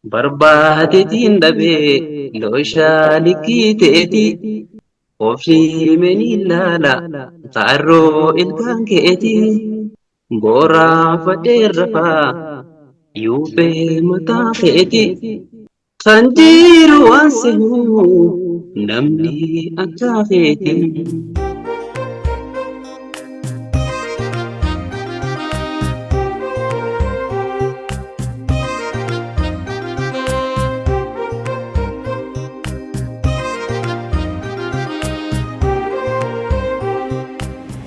barbaadeetiin dhabee looshaa likkii ta'eeti ofii meni ilaala taarroo ilkaan keeti booraa fadhee rafaa yuubee mataa feeti kan jiru waan sehu namni akka feeti.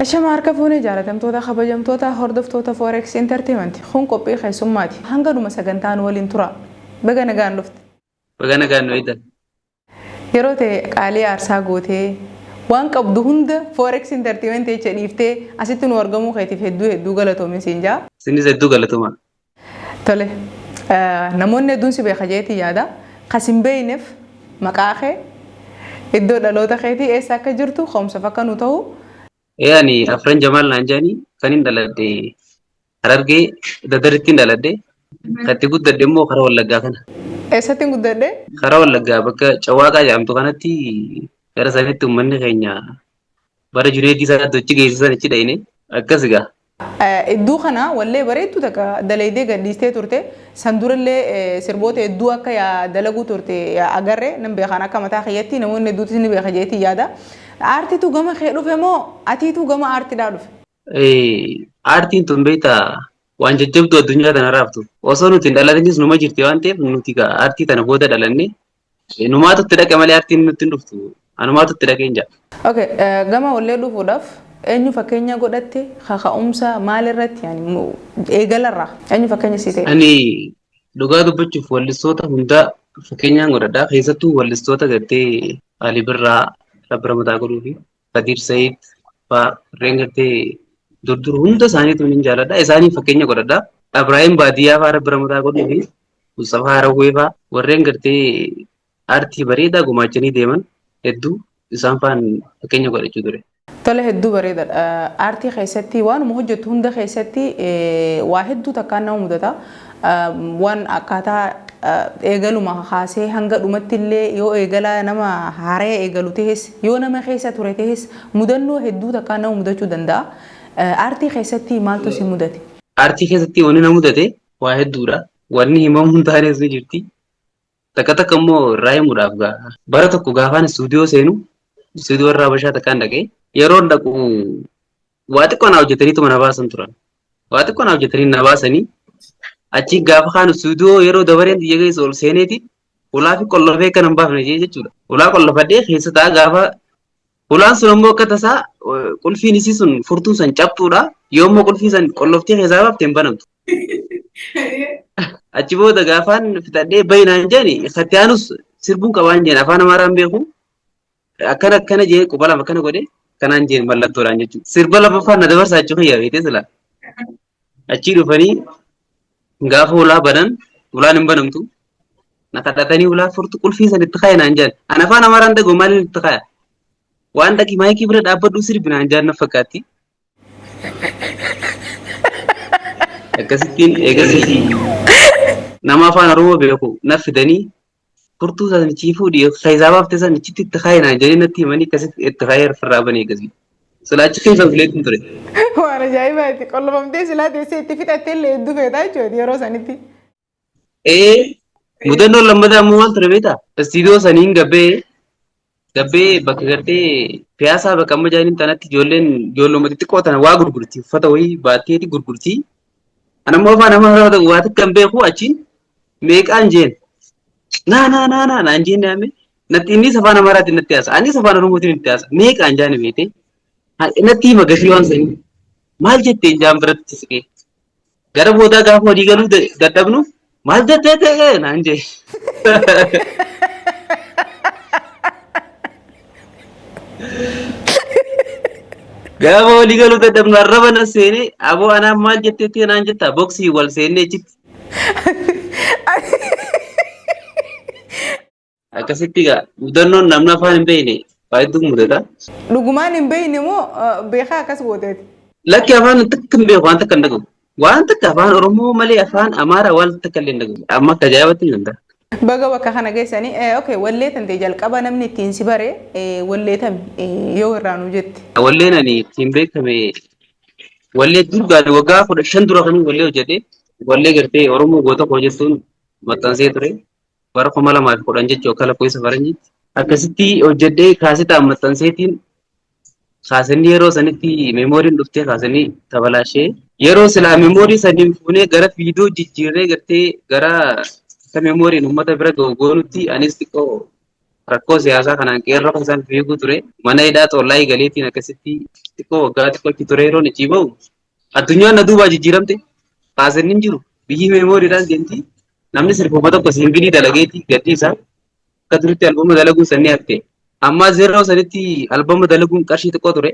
Ashama harka fuunee jaalatamtoota kabajamtoota hordoftoota Forex Entertainment kun qophii keessummaati. Hanga dhuma sagantaan waliin tura. Baga nagaan dhufte. Baga nagaan nu eedan. Yeroo ta'e qaalii aarsaa gootee waan qabdu hunda Forex Entertainment jecha dhiiftee asitti nu argamuu keetiif hedduu galatoomi siin jaa. Sinis hedduu galatooma. Tole. Namoonni hedduun si beeka jeetii yaada. Kasin beeyneef maqaa kee iddoo dhaloota keetii eessa akka jirtu qoomsa fakka nu ta'u. Yaani Afran Jamal Nanjani kan hin daladde Harargee Dadarittiin daladde katti guddadde immoo karaa Wallaggaa kana. Eessatti guddadde? Karaa Wallaggaa bakka Cawaaqaa jedhamtu kanatti gara sanitti uummanni keenya bara Junaydii isaatti hojii geessisan achi dhayine akkas gaa. Iddoo kana wallee bareeddu takka dalaydee gadhiistee turte san durallee sirboota hedduu akka dalaguu turte agarree nan beekan akka mataa keeyyatti namoonni hedduutis ni beeka jeetii yaada. Aartiitu gama kee dhufe moo atiitu gama aartiidhaa dhufe? Aartiin tun beektaa waan jajjabduu addunyaa kana raaftu. Osoo nuti hin dhalatinis numa jirti waan ta'eef nuti aartii kana booda dhalanne numaatu itti dhaqe malee aartiin nutti hin dhuftu. Anumaatu itti dhaqee hin jaa. Okay, gama wallee dhufuudhaaf eenyu fakkeenya godhatte kaka'umsa maalirratti eegalarraa eenyu fakkeenya si ta'e? Ani dhugaa dubbachuuf wallistoota hundaa fakkeenyaan godhadhaa keessattuu wallistoota gartee Ali Birraa Rabbira mataa godhuu fi Kadir Said fa'aa warreen gartee durdur hunda isaaniitu hin jaalladha. Isaanii fakkeenya godhadha. Ibrahim Baadiyyaa fa'aa Rabbira mataa godhuu fi Mustafaa Harawwee fa'aa warreen gartee aartii bareedaa gumaachanii deeman hedduu isaan fa'aan fakkeenya godhachuu ture. Tole hedduu bareedaadha. Aartii keessatti waanuma hojjettu hunda keessatti waa hedduu takkaan nama mudata. Waan akkaataa eegaluma kaasee hanga dhumatti illee yoo eegalaa nama haaree eegalu ta'es yoo nama keessa ture ta'es mudannoo hedduu takkaan nama mudachuu danda'a. Aartii keessatti maaltu si mudate? Aartii keessatti wanni na mudate waa hedduudha. Wanni himamu hin taanes ni jirti. Takka takka immoo irraa himuudhaaf bara tokko gaafaan istuudiyoo seenu istuudiyoo irraa bashaa takkaan dhaqee yeroo dhaqu waa xiqqoo na hojjetaniitu na baasan turan. Waa xiqqoo na hojjetanii na baasanii achi gaafa kaan istuudiyoo yeroo dabareen xiyya keessa ol seeneeti ulaa fi qollofee kan hin baafne jechuudha. Ulaa qollofadhee keessa ta'a gaafa ulaan sun immoo akka tasaa qulfiin isii sun furtuu san cabxuudha. Yoo immoo qulfii san qolloftee keessaa baafte hin banamtu. Achi booda gaafaan fixadhee bayinaan jedhani itti aanus sirbuun qabaan jedhan afaan Amaaraan beeku akkana jee quba lama akkana godhe kanaan jeen mallattoodhaan jechuudha. Sirba lammaffaan na dabarsaa achuu fayyaa beekte sila. Achii dhufanii gaafa ulaa banan ulaan hin banamtu na kadhatanii ulaa furtu qulfii san itti kaaye naan jedhan. Ana afaan Amaaraan dhagoo maaliin itti kaaya? Waan dhaqi maayikii bira dhaabbadhu sirbi naan jedhan na fakkaatti. Akkasittiin eegasii nama afaan Oromoo beeku na fidanii furtuu san chiifuu keessaa baafte san achitti itti kaaye naan jedhanii natti himanii akkasitti itti kaayee irraa banee eegasii. Silaachi keessa fileetiin ture. Waan ajaa'ibaati. Qollofamtee silaa teessee itti fixattee illee hedduu feetaa jechuudha yeroo sanitti. Mudannoon lammataa ammoo maal ture beektaa? Istiidiyoo saniin gabbee bakka gartee piyaasaa bakka amma jaaniin tanatti ijoolluma xixiqqoo tana waa gurgurti. Uffata wayii baatteeti gurgurti. Ana ammoo afaan Amaaraa waa xiqqaa hin beeku achiin meeqaan jeen? Naan jeen yaame natti innis afaan Amaaraatiin natti haasa. Anis afaan Oromootiin natti haasa. Meeqaan jaani beekte? Natti hima gatii waan sanii. Maal jettee jaan biratti siqee? Gara boodaa gaafa walii galuu dadhabnu maal jettee ta'e naan jee. Gaafa walii galuu dadhabnu arraba na seenee aboo anaan maal jettee ta'e naan jettaa boksii wal seennee achitti. Akkasitti mudannoon namni afaan hin beekne baay'eetu mudata. Dhugumaan hin beekne moo beekaa akkas gooteeti? Lakki afaan takka hin beeku waan takka hin dhagahu. waan takka afaan Oromoo malee afaan Amaaraa waan takka illee hin dhagahu. Amma akka ajaa'ibatti hin danda'a. Baga bakka kana geessanii okay wallee tante jalqaba namni ittiin si bare wallee tam yoo irraa nu jette. Walleen ani ittiin beekame wallee durgaan waggaa 15 dura kan wallee hojjete wallee gartee Oromoo goota koo jechuun maxxansee ture bara 2010 jechuun akka lakkoofsa faranjiitti akkasitti hojjedhee kaasitaan maxxanseetiin kaasanii yeroo sanitti meemooriin dhuftee kaasanii tabalaashee yeroo silaa meemoorii saniin fuunee gara viidiyoo jijjiirree gartee gara akka meemooriin uummata bira ga'u goonutti anis xiqqoo rakkoo siyaasaa kanaan qeerroo kan isaan fiiguu ture mana hidhaa xollaa galeetiin akkasitti xiqqoo waggaa xiqqoo itti ture yeroo ni bahu addunyaan na duubaa jijjiiramte kaasanii hin jiru biyyi meemooriidhaan deemti namni sirbooma tokko siinbilii dalageetii gaddi isaa akka duritti albooma dalaguun sannii hafte amma yeroo sanitti albooma dalaguun qarshii xiqqoo ture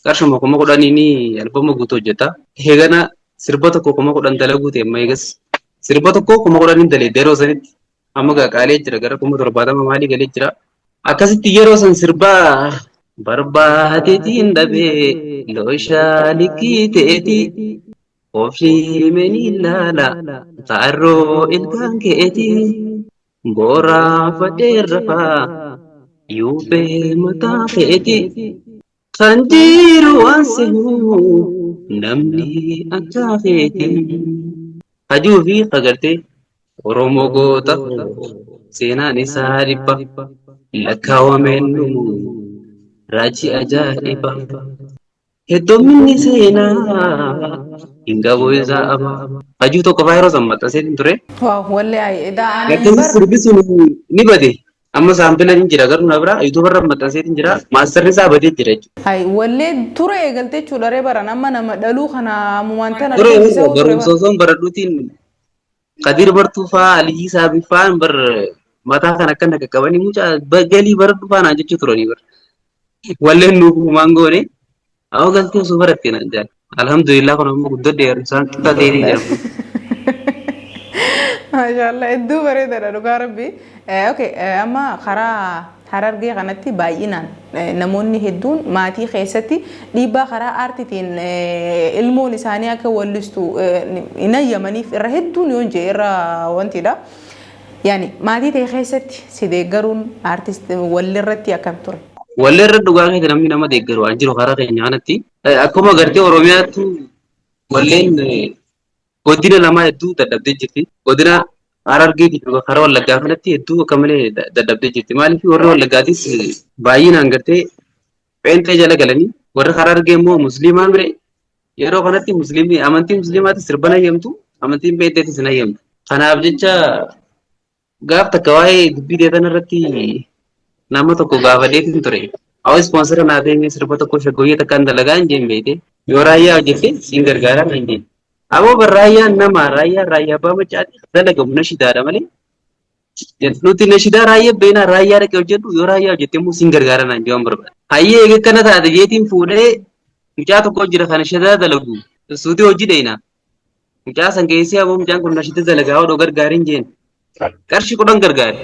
qarshuma 10,000 albooma guutuu hojjeta eegana sirba tokko 10,000 dalaguu ta'e amma eegas sirba tokko 10,000 daleedde yeroo sanitti amma qaalee jira gara 70,000 maalii galee jira akkasitti yeroo san sirbaa barbaadeetiin dhabee looshaa likkii ta'eeti ofii meni laala taaroo ilkaan keeti booraa fadhee rafaa yuubee mataa feeti kan jiru waan sehu namni akka feeti hajuu fi agartee Oromoo goota seenaan isaa dhibba lakkaawameen raajii ajaa'iba hedduminni seenaa hin qabu isaa aba hajuu tokko faa yeroo san maxxanseetiin ture. Waaw wallee da'anii Gartee sirbi sun ni bade amma saampila hin jira garuu na bira yuutuubarra maxxanseetiin jira maastarri isaa badee jira jechuudha. Hai wallee ture eegaltee jechuudha ree bara nama dhaluu kana mumantan Ture barumsa osoo baradhuutiin Kadir bartuu faa Aliyyi Saabii faan bar mataa kan akka qaqqabanii mucaa galii baradhu faanaan jechuu turanii bar. Walleen nuuf maangoone awwa galtee osoo barattee naan jaalladha. Alhamdulillah kun amma guddadde isaan xiqqaa ta'ee jedhamu. Maashaallah hedduu bareedaadha dhugaa rabbi. Okay amma karaa Harargee kanatti baay'inaan namoonni hedduun maatii keessatti dhiibbaa karaa aartiitiin ilmoon isaanii akka wallistu hin ayyamaniif irra hedduun yoo jee irra wantidha. Yani maatii ta'e keessatti si deeggaruun aartist wallirratti akkam ture? Walleerra dhugaa keessa namni nama deeggaru waan jiru karaa keenya kanatti akkuma gartee Oromiyaatti walleen godina lamaa hedduu daddabdee jirti. Godina Harargee karaa Wallaggaa kanatti hedduu akka malee daddabdee jirti. Maaliif warri Wallaggaatis baay'inaan gartee pheenxee jala galanii warri Harargee immoo musliimaan bire yeroo kanatti musliimni amantii musliimaatis sirban hayyamtu amantiin pheenxeetis hin hayyamtu. Kanaaf jecha gaaf takka waa'ee dubbii deetan irratti nama tokko gaafateetiin ture. Awwa ispoonsara naa ta'e sirba tokko shaggooyyee takkaan dalagaa hin jeen beekte yoo raayyaa hojjette siin gargaaraa hin jeen. Aboo barraayyaan nama raayyaa abbaa macaati dalagamu na shidaadha malee. Nuti na shidaa raayyaa beenaa raayyaa dhaqee hojjedhu yoo raayyaa hojjette immoo siin gargaaraa naan jeen barbaada. Hayyee eega kana taate jeetiin fuudhee mucaa tokko jira kana shidaa dalagu suutii hojii dheeyna. Mucaa san keessee aboo mucaan kun na shidaa dalagaa odoo gargaariin jeen. Qarshii 10 gargaare.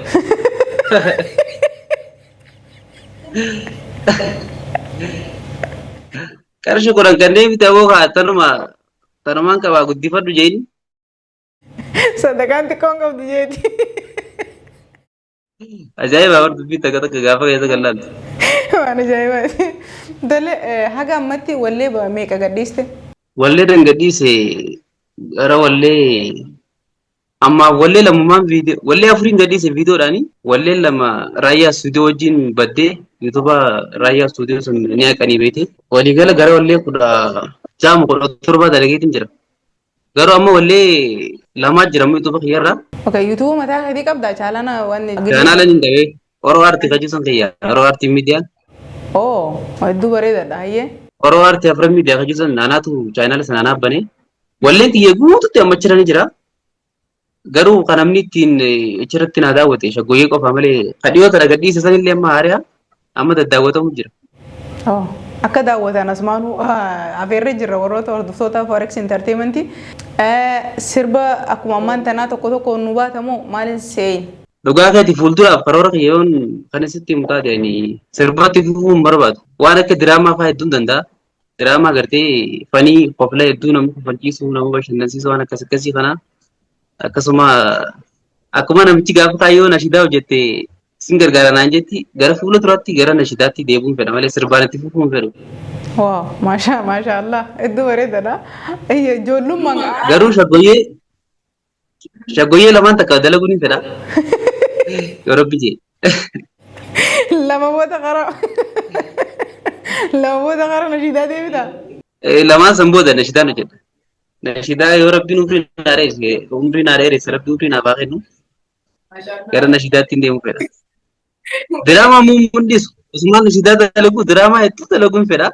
Qarshii 10 kanneen bitee aboo tanumaan qabaa guddifadhu jeeni. Sadaqaan xiqqoon qabdu jeeti. Ajaa'iba warra dubbii takka takka gaafa keessa gallaatti. Waan ajaa'ibaati. Dole haga ammatti wallee meeqa gadhiiste? Wallee dan gadhiise gara wallee amma wallee lamumaan viidiyoo wallee afuriin gadhiise viidiyoodhaani wallee lama raayyaa stuudiyoo wajjin baddee yuutuuba raayyaa stuudiyoo sun ni haqanii beekte waliigala gara wallee 17 dalageetiin jira. Garuu amma wallee lamaa jira yuutuuba kiyyarraa. Okay yuutuuba mataa keetii qabdaa chaalana waan Chaanaalaan hin qabee Oroo Aartii kachiisan kiyya Oroo Aartii miidiyaan. Oh hedduu bareedaadha hayyee. Oroo Aartii afran miidiyaa kachiisan naanaatu chaanaala sana naanaaf banee walleen kiyya guututti amma achirra ni jira. Garuu kan namni ittiin achirratti naa daawwate shaggooyyee qofa malee kadhiyoota gadhiise sanillee amma haariyaa amma daddaawwatamu jira. Oh akka daawwatan asmaanuu afeerree jirra warroota hordoftoota Forex Entertainment sirba akkuma ammaan tanaa tokko tokko nu baatamu maalin seeyin? Dhugaa keeti fuulduraaf karoora kiyyoon kan isitti himu taateen sirbaatti fufuun barbaadu waan akka diraamaa fa'aa hedduun danda'a. Diraamaa gartee fanii qofla hedduu nama kofalchiisuu nama bashannansiisuu waan akkas akkasii kana akkasuma akkuma namichi gaafa kaayyoo nashidaa hojjette sin gargaara naan jetti gara fuula duraatti gara nashidaatti deebi'uun fedha malee sirbaan itti fufuun fedhu. Waaw maasha Allah iddoo bareedaadha. Ijoollummaan Garuu shaggoyyee lamaan takka dalaguun hin fedha. Yoo rabbi jee. lama booda qara nashidaa deebita. Lamaan san booda nashidaan hojjedha. Nashidaa yoo rabbiin umrii naa dheeresse rabbi umrii naa baa kennu gara nashidaatti hin deemu fedha. Diraamaa mul'isu Usmaan nashidaa dalagu diraamaa hedduu dalaguun fedha.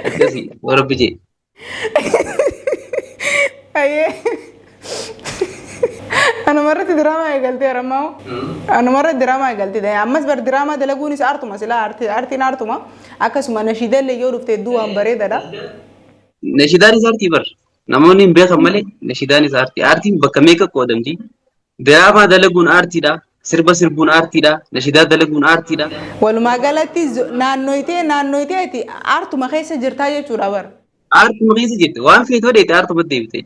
Akkasii yoo rabbi jee. Ayyee. Anu marratti diraamaa eegaltee rammaa. Anu marratti diraamaa eegaltee ammas bar diraamaa dalaguunis artuma sila artiin artuma akkasuma nashidallee yoo dhufte hedduu waan bareedaadha. Nashidaanis aartii bar namoonni hin beekan malee nashidaanis aartii aartiin bakka meeqa qoodamti diraamaa dalaguun aartiidha sirba sirbuun aartiidha nashidaa dalaguun aartiidha. Walumaa galatti naannoyteeti aartuma keessa jirtaa jechuudha bar. Aartuma keessa jirti waan feetu dheete aartuma deebite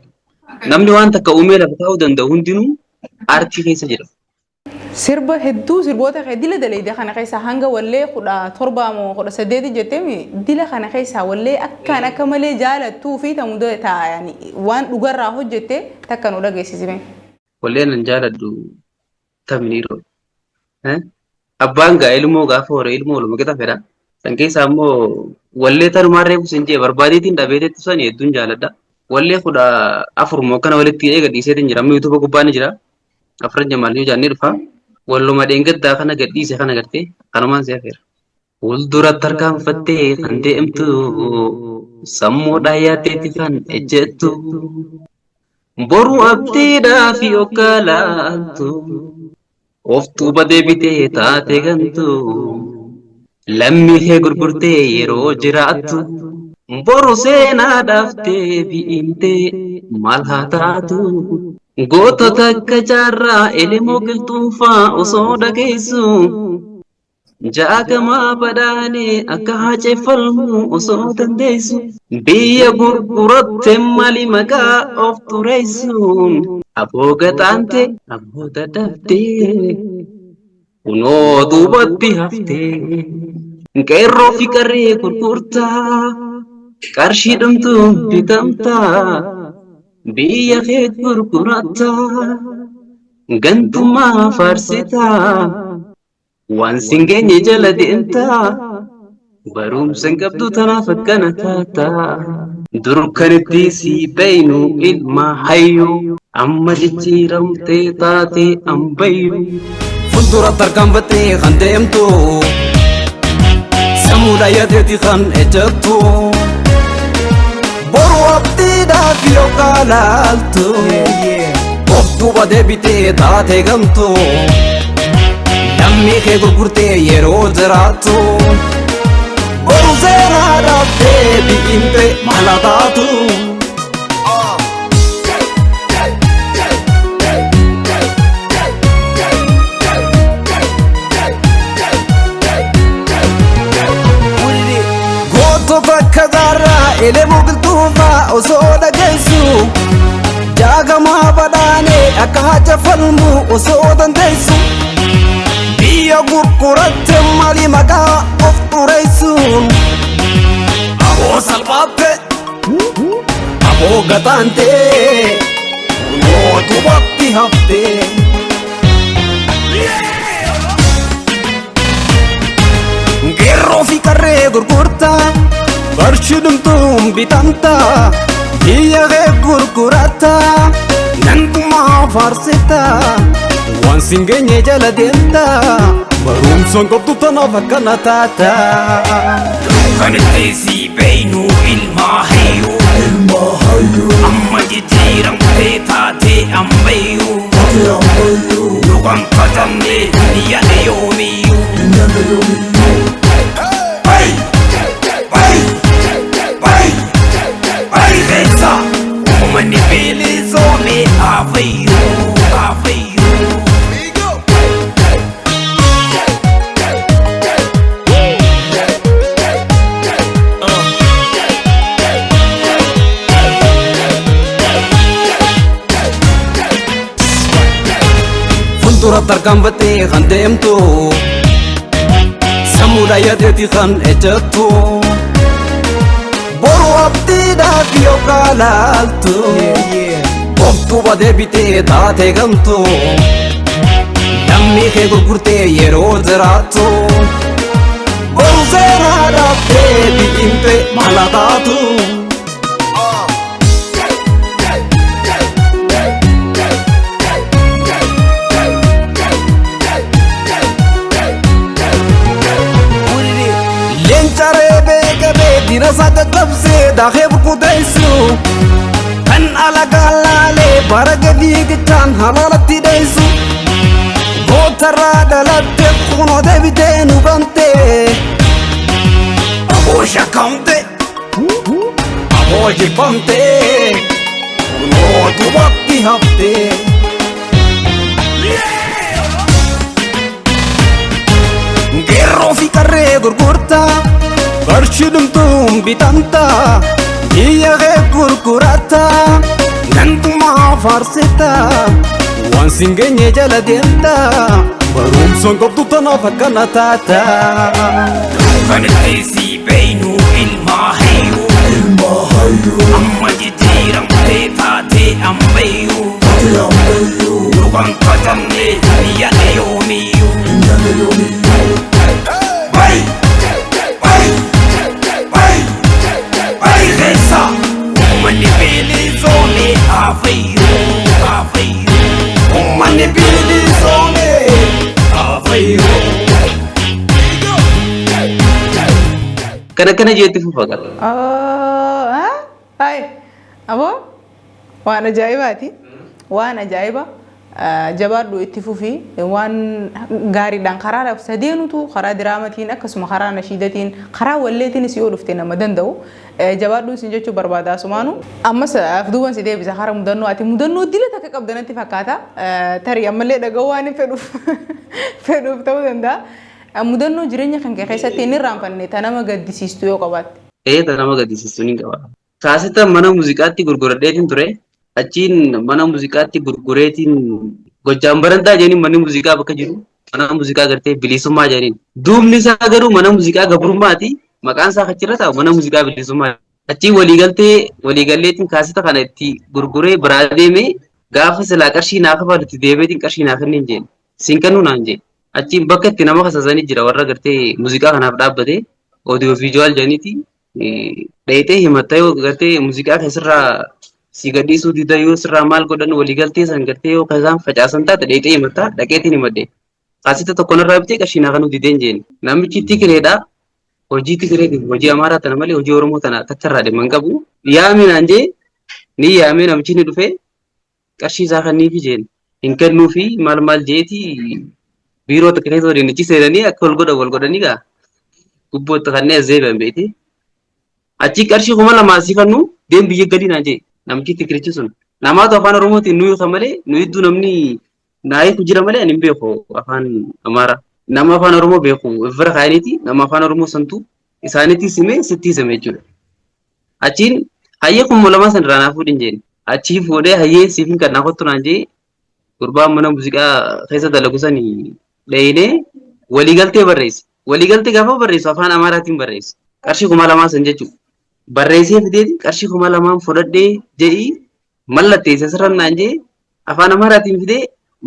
namni waan takka uumee lafa taa'uu danda'u hundinuu aartii keessa jira. Sirba hedduu sirboota dila daleedee kana keessa hanga wallee 17 moo 18 jetteemi dila kana keessa wallee akkaan akka malee jaalattuu fi tamuudha taa'ani waan dhugarraa hojjette takka nu dhageessisime. Wallee nan jaaladhu tamniiroo. Abbaan gaa ilmoo gaafa hore ilmoo oluma gita fedha. San keessaa immoo wallee tanumaan reefu sin jee barbaadeetiin dhabeetetti san hedduun jaaladha. Wallee 14 moo kana walitti eega dhiiseetiin jira amma yuutuuba gubbaa ni jira. Afran Jamaal yoo jaannee dhufa. Walluma dheengaddaa kana gadhiise kana gartee kanumaan si hafeera. Fuulduratti harkaanfattee kan deemtu sammuudhaa yaaddeetti kan ejjettu boruu abdiidhaa fi oggaalaaltu of tuuba deebitee taate gantu lammii kee gurgurtee yeroo jiraattu boru seenaadhaaf deebi'imtee maal haa taatu. Gootota akka jaarraa elemoo qilxuunfaa osoo dhageessu jaagamaa badhaanee akka haceeffalmu osoo dandeessu biyya gurguratte mali maqaa of xureessuun aboo gaxaante abboota dhabdee kunoo duubatti haftee qeerroo fi qarree gurgurtaa qarshii dhumtuun bitamtaa. Biyya kee gurgurataa gantumaa faarsitaa waan sin geenye jala deemtaa barumsa hin qabdu tanaaf akkana taataa durkanatti si beeynu ilma hayyuu amma jijjiiramtee taatee ambayyuu. Fuulduratti harkaanfattee kan deemtu sammuudha yaadeetti kan ejjettu. Boru abdiidhaa fi oggaalaaltu of duuba deebitee taate gamtu lammii kee gurgurtee yeroo jiraattu boru seenaadhaaf deebi'imtee maal haa taatu. Gootota akka jaarraa elemoo qilxuunfaa osoo dhageessu jaagamaa badhaanee akka haceeffalmu osoo dandeessu biyya gurguratte mali maqaa of xureessuun aboo salphaatte aboo gaxaante kunoo duubatti haftee. Qeerroo fi qarree gurgurtaa qarshii dhumtuun bitamtaa biyya kee gurgurataa gantumaa faarsitaa waan sin geenye jala deemtaa barumsa hin qabdu tanaaf akkana taataa. Kan itti si beeynu ilma hayyuu amma jijjiiramtee taatee ammayyuu yookaan fatamnee yaada yoomiyyuu. Mani fili zone avayu. fuuldura tarkaanfattee kan deemtu sammuudha yadeeti kan ejjattu boru abdiidhaaf yookaan laaltu boftuuba deebitee taatee gamtu namni kee gurgurtee yeroo jiraattu boru seenaadhaaf deebi'imte mala taatu. Dina saka kapse dahe burkudaisu kan alaga lale baraga digitan halalati daisu gotara dalatte kuno debite nubante abosha kamte aboji pamte kuno tubakti hafte gerro fi karre gurgurta Barshidumtum bitanta Iya ke kurkurata Gantuma farsita Wan singenye jala dienta Barum songkop tutana fakana tata Kan kaisi beinu ilma hayu Amma jitiram te tate ambayu Nukan kajanne Iya neyomiyu Bye Umani bili zone afayu Umani bili zone afayu Kana jeetti fufa Hai abo waan ajaa'ibaati waan ajaa'iba jabaadhu itti fufi waan gaariidhaan karaa sadeenutu karaa diraamaatiin akkasuma karaa nashiidatiin karaa walleetiin si yoo dhufte nama danda'u jabaadhu isin jechuu barbaadaa sumaanu ammas afduuban si deebisa karaa mudannoo ati mudannoo dila takka qabdanatti fakkaata tarii ammallee dhaga'uu waan fedhuuf ta'uu danda'a mudannoo jireenya kan kee keessatti inni irraanfanne ta nama gaddisiistu yoo qabaatte. Ta nama gaddisiistu ni qaba. Kaasetta mana muuziqaatti gurguradheetiin ture. Achiin mana muuziqaatti gurgureetiin Gojjaan barantaa jedhanii manni muuziqaa bakka jiru mana muuziqaa gartee bilisummaa jedhaniin duubni isaa garuu mana muuziqaa gabrummaati maqaan isaa achirra taa'u mana muuziqaa bilisummaa achiin waliigalleetiin kaasetta kana itti gurguree biraa deemee gaafa silaa qarshii naa kafalutti deebeetiin qarshii naa kennin jeen siin kennuu naan jeen achiin bakka itti nama kasasanii jira warra gartee muuziqaa kanaaf dhaabbate audio visual jedhaniiti dheetee himatta yoo gartee muuziqaa keessarraa si gadhiisuu dida yoo sirraa maal godhan waliigaltee san gartee yoo kasaan facaasan taate dheetee himatta dhaqeetiin himadde kaasetta tokkonarraa bitee qarshii naa kanuu dideen jeen namichi tikireedha hojii tikireetiif hojii amaaraa tana malee hojii oromoo tana takkirraa dhimma hin qabu yaamee naan jee ni yaamee namichi ni dhufe qarshii isaa kanniifi jeen hin kennuufi maal jeeti biiroo tokko keessa waliin achi seenanii akka wal godhanii gaa gubbootti kanneen as deebi'an beeti achi qarshii 2,000 asii kannu deem biyya gadi naan jee namichi tikirichi sun namaatu afaan oromootiin nuyi kan malee nuyi iddoo namni naayiku jira malee ani hin beeku afaan amaaraa nama afaan oromoo beeku irra kaayaniiti nama afaan oromoo santu isaaniitti simee sitti simee jechuudha. Achiin hayyee 2,000 san irraa naa fuudhin jeen achii fuudhee hayyee siifin kan naa kottu naan jee gurbaan mana muuziqaa keessa dalagu sanii dhayinee waliigaltee barreesse waliigaltee gaafa barreessu afaan amaaraatiin barreesse qarshii 2,000 san jechuudha. Barreessee fideeti qarshii 2,000 fudhadhee jedhii mallatteesse sirran naan jee afaan amaaraatiin fidee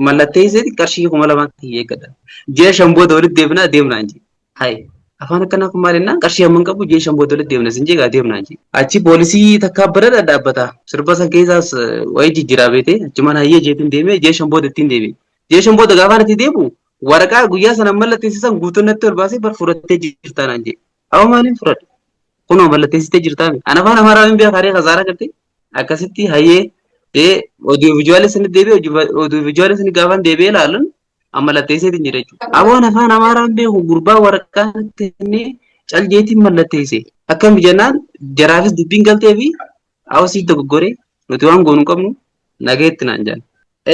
mallatteesseeti qarshii 2,000 kiyyee eeggadha. Ji'a 5 booda walitti deebinaa deemnaan jee. Hayi afaan akkanaa kun maalinnaan qarshii hamman qabu ji'a 5 booda walitti deemna sin jeegaa deemnaan jee. Achi poolisii takka bira dhaabbata sirba san keessaas wayii jijjiiraa beete achumaan hayyee jeetiin deemee ji'a 5 booda ittiin deebi'e. Ji'a 5 booda gaafa itti deebi'u waraqaa guyyaa sana mallatteessisan guutuun natti ol baasee bar fudhattee jirtaa naan jee. Awwa maaliin fudhadhe? Kunoo mallatteessitee jirtaa mi? Ana afaan amaaraa hin beekaa reefa zaaraa galtee akkasitti hayyee audio visual sini deebi'ee audio visual sini gaafa deebi'ee ilaalan mallatteesseetiin jira jechuudha. Aboon afaan amaaraa hin beeku gurbaa waraqaa kennee caljeetiin mallatteesse. Akkam jennaan jaraafis dubbiin galtee fi hawasii dogoggoree nuti waan goonuu qabnu nageetti naan jedhan.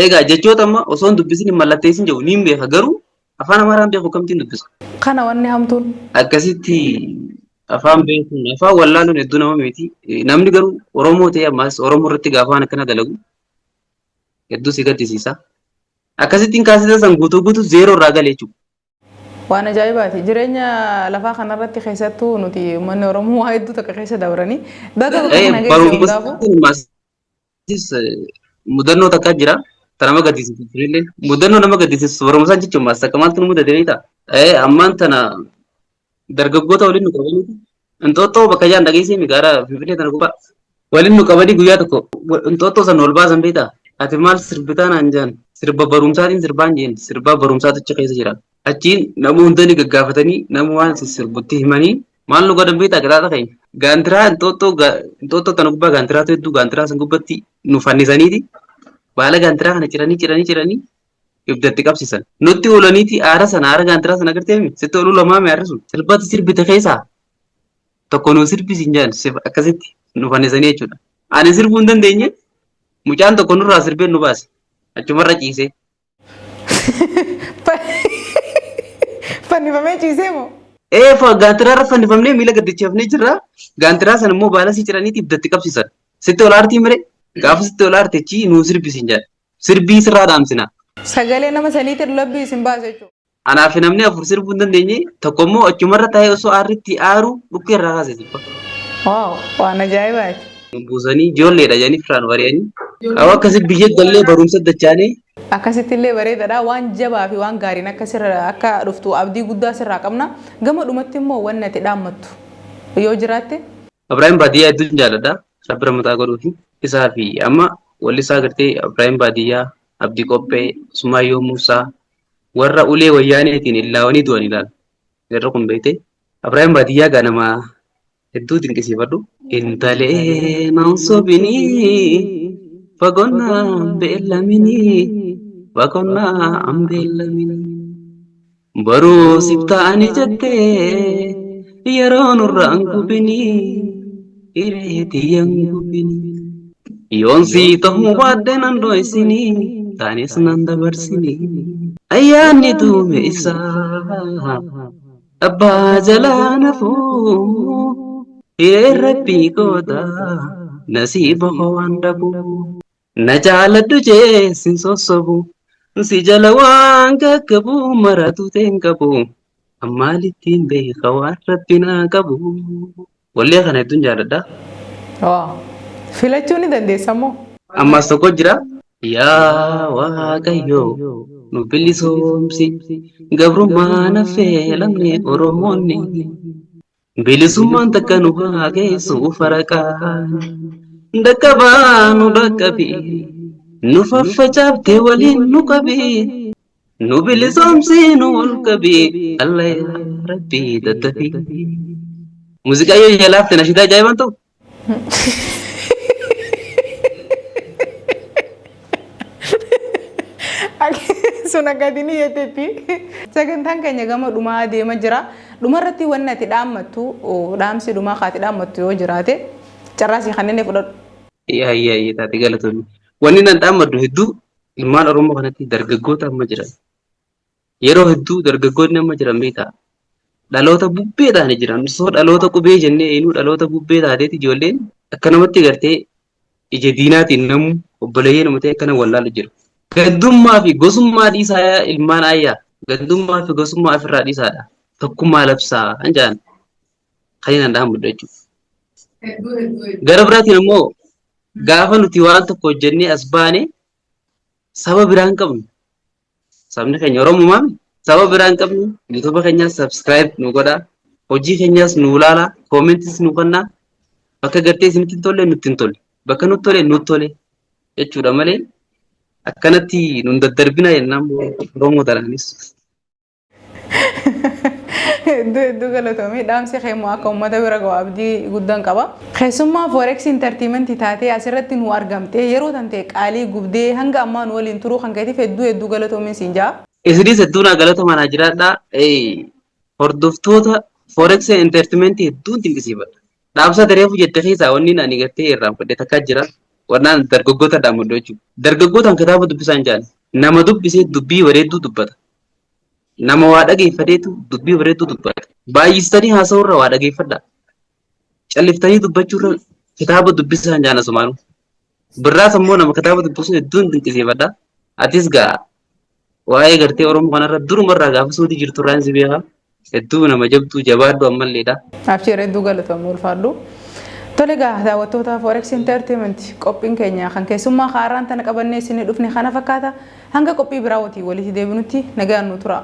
Egaa jechoota amma osoo dubbisin mallatteessin jedhu ni beeka garuu afaan amaaraa hin beeku kamtiin dubbisa. Kana wanni hamtuun. Akkasitti afaan beekuun afaan wallaaluun hedduu nama miti. Namni garuu Oromoo ta'e ammas Oromoo irratti gaafa waan akkana dalagu hedduu si gaddisiisa. Akkasittiin kaasisa san guutuu zeeroo irraa galee jechuudha. Waan ajaa'ibaati. Jireenya lafaa kanarratti keessattuu nuti uummanni Oromoo waa hedduu takka keessa dabranii bakka bakka kana keessa hundaafu. Mudannoo takka jira. Tanama gaddisiisu illee mudannoo nama gaddisiisu barumsaa jechuun maas takka maaltu nu mudatee ta'a. Ammaan tana dargaggoota waliin nu qabanii inxooxxoo bakka jaan dhageessee migaara Finfinnee tana gubbaa waliin nu qabanii guyyaa tokko inxooxxoo san ol baasan beektaa. Ati maal sirbitaa naan jaan sirba barumsaatiin sirbaan jeen sirba barumsaatu achi keessa jira. Achiin nama hundanii gaggaafatanii nama waan sirbutti himanii maal nu godhan beektaa qixaaxa keenya. Gaantiraa inxooxxoo tana gubbaa gaantiraatu hedduu gaantiraa san gubbatti nu fannisaniiti. Baala gaantiraa kana ciranii ibdatti qabsiisan. Nutti oolaniiti aara sana aara gaantiraa sana agarteemi sitti oluu lamaa mi'aarri sun sirbatti sirbite keessaa tokko nu sirbisiin jaan akkasitti nu fannisanii jechuudha. Ani sirbuu hin dandeenye mucaan tokko nurraa sirbeen nu baase achumarra ciisee. Fannifamee ciisee moo? Gaantiraarra fannifamnee miila gaddicheefnee jirra. Gaantiraa sana immoo baala sii ciraniiti ibdatti qabsiisan. Sitti ol aartii mire gaafa sitti ol aartechi nu sirbisiin jaan sirbii sirraa dhaamsina. Sagalee nama saniitiin labbii isin baase jechuudha. Anaaf namni afur sirbuu hin dandeenye tokko immoo achumarra taa'ee osoo aarritti aaru dhukkee irraa kaasee sirba. Waaw waan ajaa'ibaati. Buusanii ijoolleedha jedhanii firaan bari'anii. Awwa akkasii biyya gallee barumsa dachaanee. Akkasitti illee bareedaadha waan jabaa fi waan gaariin akka dhuftu abdii guddaa sirraa qabna. Gama dhumatti immoo wanni ati dhaammattu yoo jiraatte. Abiraayim Baadiyyaa hedduun jaalladha. Sabbira mataa godhuufi isaa fi amma walli isaa gartee Abiraayim Baadiyyaa Abdii Qophee Sumaayyoo Muusaa warra ulee wayyaaneetiin illaawanii du'an ilaala. Irra kun beekte Abiraayim Baadiyyaa gaa nama hedduu dinqisiifadhu. Intalee naan sobinii fagonnaa beellaminii fagonnaa beellaminii baruu siif ta'anii jettee yeroo nurraan gubinii hireetiyyan gubinii yoonsi ta'uu baadde nan dho'isinii taanis nan dabarsinii ayyaanni duume isaa abbaa jalaa nafuu hiree rabbii goodaa nasiiba waan dhabu na jaaladhu jeessin sossobu si jala waan gaggabu maratu teen qabu ammaalittiin beeka waan rabbinaa qabu. Wallee kana hedduun jaalladha. Filachuu ni dandeessa moo? Ammas tokko jira. Yaa Waaqayyo nu bilisoomsi gabrummaa nafee lamne Oromoonni bilisummaan takka nu haa geessu faraqaan dhaqqabaa nu dhaqqabi nu faffacaabte waliin nu qabi nu bilisoomsi nu ol qabi Allah yaa Rabbi daddabi. Muuziqaa yoo jalaafte nashidaa ajaa'ibaan ta'u. Sun akkaatini jettetti sagantaan keenya gama dhumaa deema jira. Dhumarratti wanni ati dhaammattu dhaamsi dhumaa kaati dhaammattu yoo jiraate carraasii kanneen fudhadhu. Yaayyee taate galatoonni. Wanni nan dhaammadhu hedduu ilmaan Oromoo kanatti dargaggoota amma jiran. Yeroo hedduu dargaggoonni amma jiran beektaa. Dhaloota bubbee taane jiran. Soo dhaloota qubee jennee eenyu dhaloota bubbee taateeti ijoolleen akka namatti gartee ija diinaatiin namu obboleeyyee nama ta'e akkana wallaalu jiru. Gandummaa fi gosummaa dhiisaa ilmaan ayyaa. Gandummaa fi gosummaa ofirraa dhiisaadha. Tokkummaa labsaa anjaan kan hin dhaammadhu jechuudha. Gara biraatiin immoo gaafa nuti waan tokko hojjennee as baane saba biraan qabnu. Sabni keenya Oromoo saba biraan qabnu YouTube keenyaas subscribe nu godhaa. Hojii keenyaas nu ilaalaa. Comments nu kennaa. Bakka gartee isinitti hin tolle nutti hin tolle. Bakka nutti tole nutti tole jechuudha malee. Akkanatti nun daddarbina jennaan Oromoo talaanis. Hedduu galatoomii dhaamsi keemmoo akka uummata bira gahu abdii guddaan qaba. Keessummaa Forex Entertainment taatee asirratti nu argamtee yeroo tante qaalii gubdee hanga ammaa nu waliin turuu kan keetiif hedduu galatoomiin siin jaa. Isinis hedduu naa galatomaa jiraadha. Hordoftoota Forex Entertainment hedduun dinqisiifadha. Dhaamsa dareefu jette keessaa wanni ani gartee irraanfadhe takkaa jira. Warnaan dargaggoota dhaammadhu jechuudha. Dargaggootaan kitaaba dubbisaan jaalladha. Nama dubbisee dubbii bareedduu dubbata. Nama waa dhageeffateetu dubbii bareedduu dubbata. Baay'istanii haasa'urra waa dhageeffadha. Calliftanii dubbachuurra kitaaba dubbisaan jaalladha sumaanu. Birraas immoo nama kitaaba dubbisu hedduun dinqisiifadha. Atis gaa waa'ee gartee Oromoo kanarra durumarraa gaafa suutii jirtu irraan si beeka. Hedduu nama jabduu jabaaddu ammalleedha. Abshii hedduu galatamu ulfaadhu. Tole gaa daawwattoota Forex Entertainment qophiin keenya kan keessummaa haaraan tana qabannee isin dhufne kana fakkaata hanga qophii biraa walitti deebinutti nagaan nu tura.